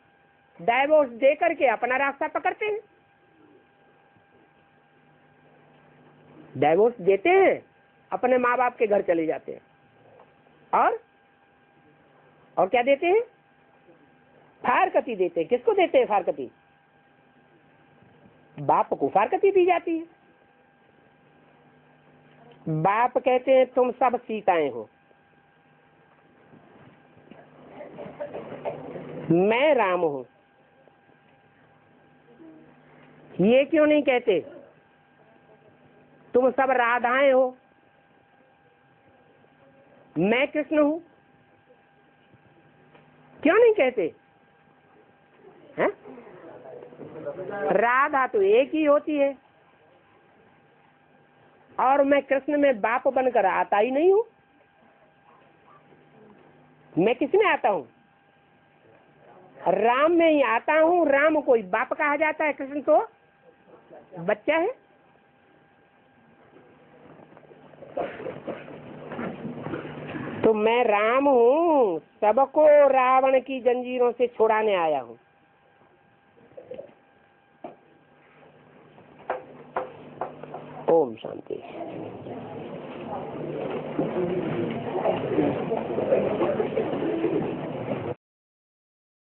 डाइवोर्स दे करके अपना रास्ता पकड़ते हैं। डाइवोर्स देते हैं, अपने माँ बाप के घर चले जाते हैं। और क्या देते हैं? फारकती देते हैं। किसको देते हैं फारकती? बाप को फारकती दी जाती है। बाप कहते हैं तुम सब सीताएं हो, मैं राम हूं। ये क्यों नहीं कहते तुम सब राधाएं हो, मैं कृष्ण हूं? क्यों नहीं कहते हैं? राधा तो एक ही होती है और मैं कृष्ण में बाप बनकर आता ही नहीं हूं। मैं किसमें आता हूं? राम में ही आता हूं। राम कोई बाप कहा जाता है, कृष्ण तो बच्चा है। तो मैं राम हूं, सबको रावण की जंजीरों से छुड़ाने आया हूं। ओम शांति।